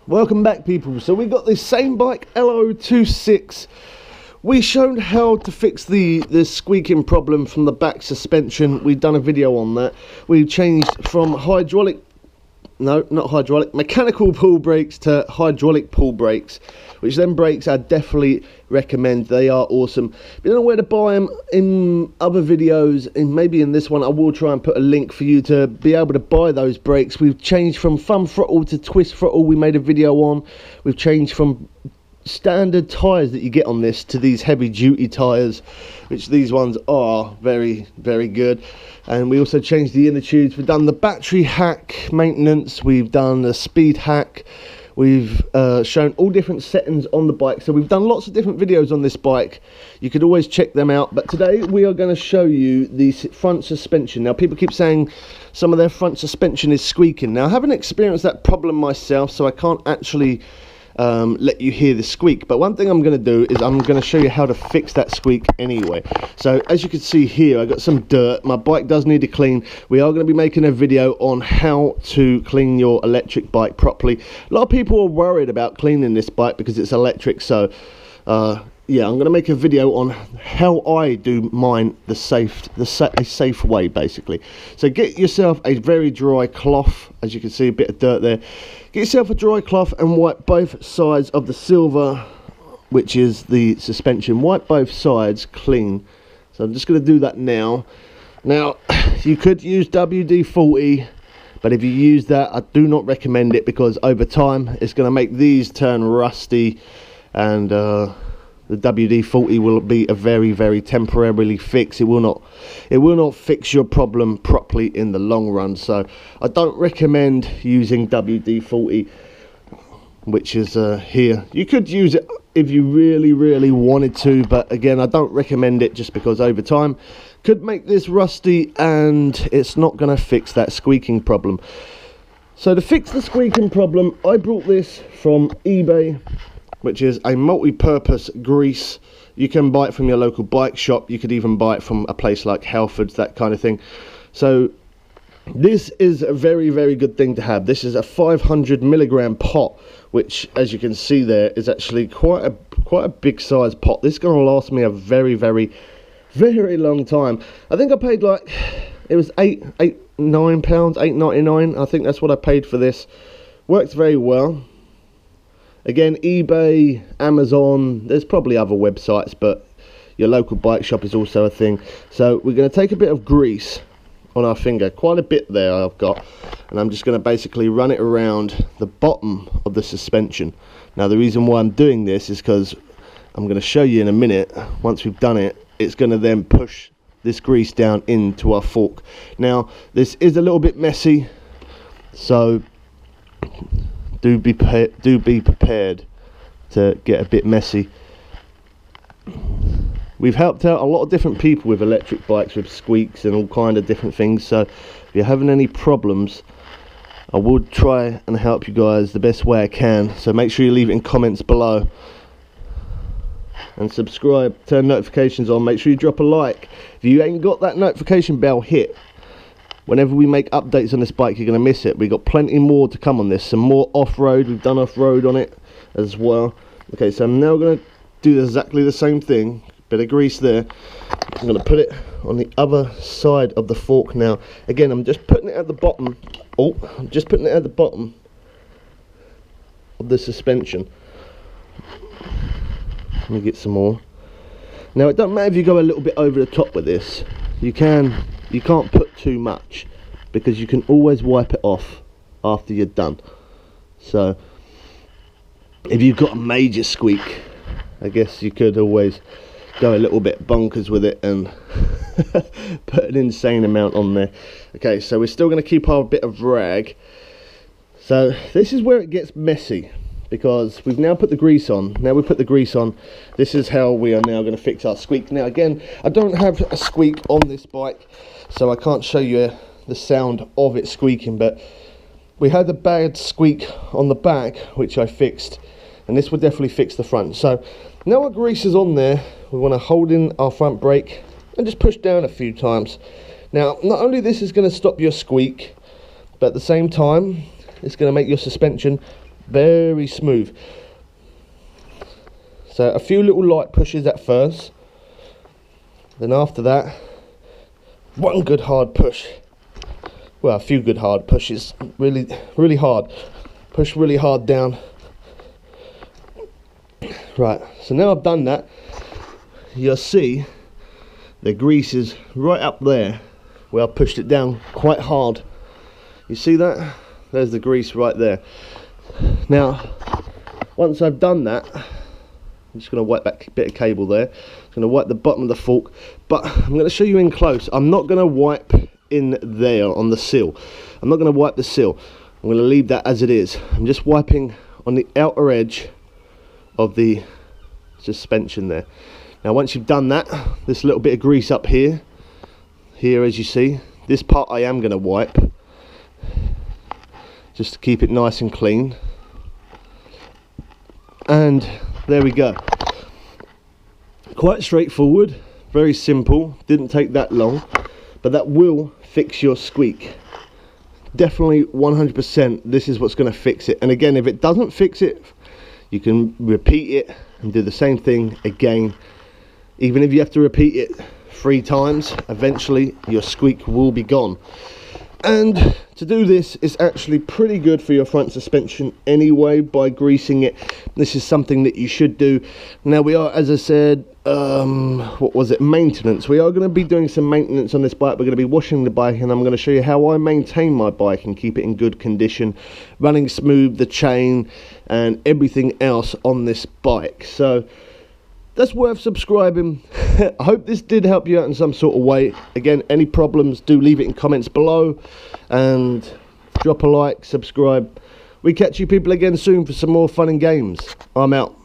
Welcome back, people. So we got this Samebike L026. We showed how to fix the squeaking problem from the back suspension. We've done a video on that. We changed from mechanical pull brakes to hydraulic pull brakes, which them brakes I definitely recommend. They are awesome. If you don't know where to buy them in other videos, and maybe in this one I will try and put a link for you to be able to buy those brakes. We've changed from thumb throttle to twist throttle. We made a video on. We've changed from standard tires that you get on this to these heavy duty tires, which these ones are very, very good. And we also changed the inner tubes. We've done the battery hack maintenance, we've done the speed hack, we've shown all different settings on the bike. So we've done lots of different videos on this bike. You could always check them out, but today we are going to show you the front suspension. Now, people keep saying some of their front suspension is squeaking. Now, I haven't experienced that problem myself, so I can't actually let you hear the squeak, but one thing I'm going to do is I'm going to show you how to fix that squeak anyway. So as you can see here, I got some dirt. My bike does need to clean. We are going to be making a video on how to clean your electric bike properly. A lot of people are worried about cleaning this bike because it's electric, so yeah, I'm going to make a video on how I do mine a safe way, basically. So get yourself a very dry cloth. As you can see, a bit of dirt there. Get yourself a dry cloth and wipe both sides of the silver, which is the suspension. Wipe both sides clean. So I'm just going to do that now. Now, you could use WD-40, but if you use that, I do not recommend it, because over time it's going to make these turn rusty, and the WD-40 will be a very, very temporarily fix. It will not fix your problem properly in the long run. So I don't recommend using WD-40, which is here. You could use it if you really, really wanted to, but again, I don't recommend it, just because over time could make this rusty and it's not going to fix that squeaking problem. So to fix the squeaking problem, I brought this from eBay, which is a multi-purpose grease. You can buy it from your local bike shop. You could even buy it from a place like Halfords, that kind of thing. So this is a very, very good thing to have. This is a 500 milligram pot, which, as you can see there, is actually quite a big size pot. This is going to last me a very, very, very long time. I think I paid like, it was £9, £8.99. I think that's what I paid for this. Works very well. Again, eBay, Amazon, there's probably other websites, but your local bike shop is also a thing. So we're going to take a bit of grease on our finger, quite a bit there I've got, and I'm just going to basically run it around the bottom of the suspension. Now, the reason why I'm doing this is because I'm going to show you in a minute. Once we've done it, it's going to then push this grease down into our fork. Now, this is a little bit messy, so do be prepared to get a bit messy. We've helped out a lot of different people with electric bikes with squeaks and all kind of different things, so if you're having any problems, I would try and help you guys the best way I can. So make sure you leave it in comments below and subscribe, turn notifications on, make sure you drop a like. If you ain't got that notification bell hit, whenever we make updates on this bike, you're going to miss it. We've got plenty more to come on this. Some more off-road. We've done off-road on it as well. Okay, so I'm now going to do exactly the same thing. Bit of grease there. I'm going to put it on the other side of the fork now. Again, I'm just putting it at the bottom. Oh, I'm just putting it at the bottom of the suspension. Let me get some more. Now, it doesn't matter if you go a little bit over the top with this. You can't put too much, because you can always wipe it off after you're done. So if you've got a major squeak, I guess you could always go a little bit bonkers with it and put an insane amount on there. Okay, so we're still going to keep our bit of rag. So this is where it gets messy, because we've now put the grease on. Now we put the grease on, this is how we are now going to fix our squeak. Now again, I don't have a squeak on this bike, so I can't show you the sound of it squeaking, but we had a bad squeak on the back, which I fixed, and this will definitely fix the front. So now our grease is on there, we want to hold in our front brake and just push down a few times. Now, not only this is going to stop your squeak, but at the same time, it's going to make your suspension very smooth. So a few little light pushes at first, then after that one good hard push. Well, a few good hard pushes, really hard. Push really hard down. Right, so now I've done that, you'll see the grease is right up there where I pushed it down quite hard. You see that? There's the grease right there. Now, once I've done that, I'm just going to wipe that bit of cable there. I'm going to wipe the bottom of the fork, but I'm going to show you in close. I'm not going to wipe in there on the sill. I'm not going to wipe the sill. I'm going to leave that as it is. I'm just wiping on the outer edge of the suspension there. Now once you've done that, this little bit of grease up here as you see, this part I am going to wipe just to keep it nice and clean. And there we go. Quite straightforward, very simple, didn't take that long, but that will fix your squeak. Definitely 100% this is what's going to fix it. And again, if it doesn't fix it, you can repeat it and do the same thing again. Even if you have to repeat it 3 times, eventually your squeak will be gone. And to do this is actually pretty good for your front suspension anyway, by greasing it. This is something that you should do. Now we are, as I said, what was it, maintenance. We are going to be doing some maintenance on this bike. We're going to be washing the bike, and I'm going to show you how I maintain my bike and keep it in good condition, running smooth, the chain and everything else on this bike. So that's worth subscribing. I hope this did help you out in some sort of way. Again, any problems, do leave it in comments below, and drop a like, subscribe. We catch you people again soon for some more fun and games. I'm out.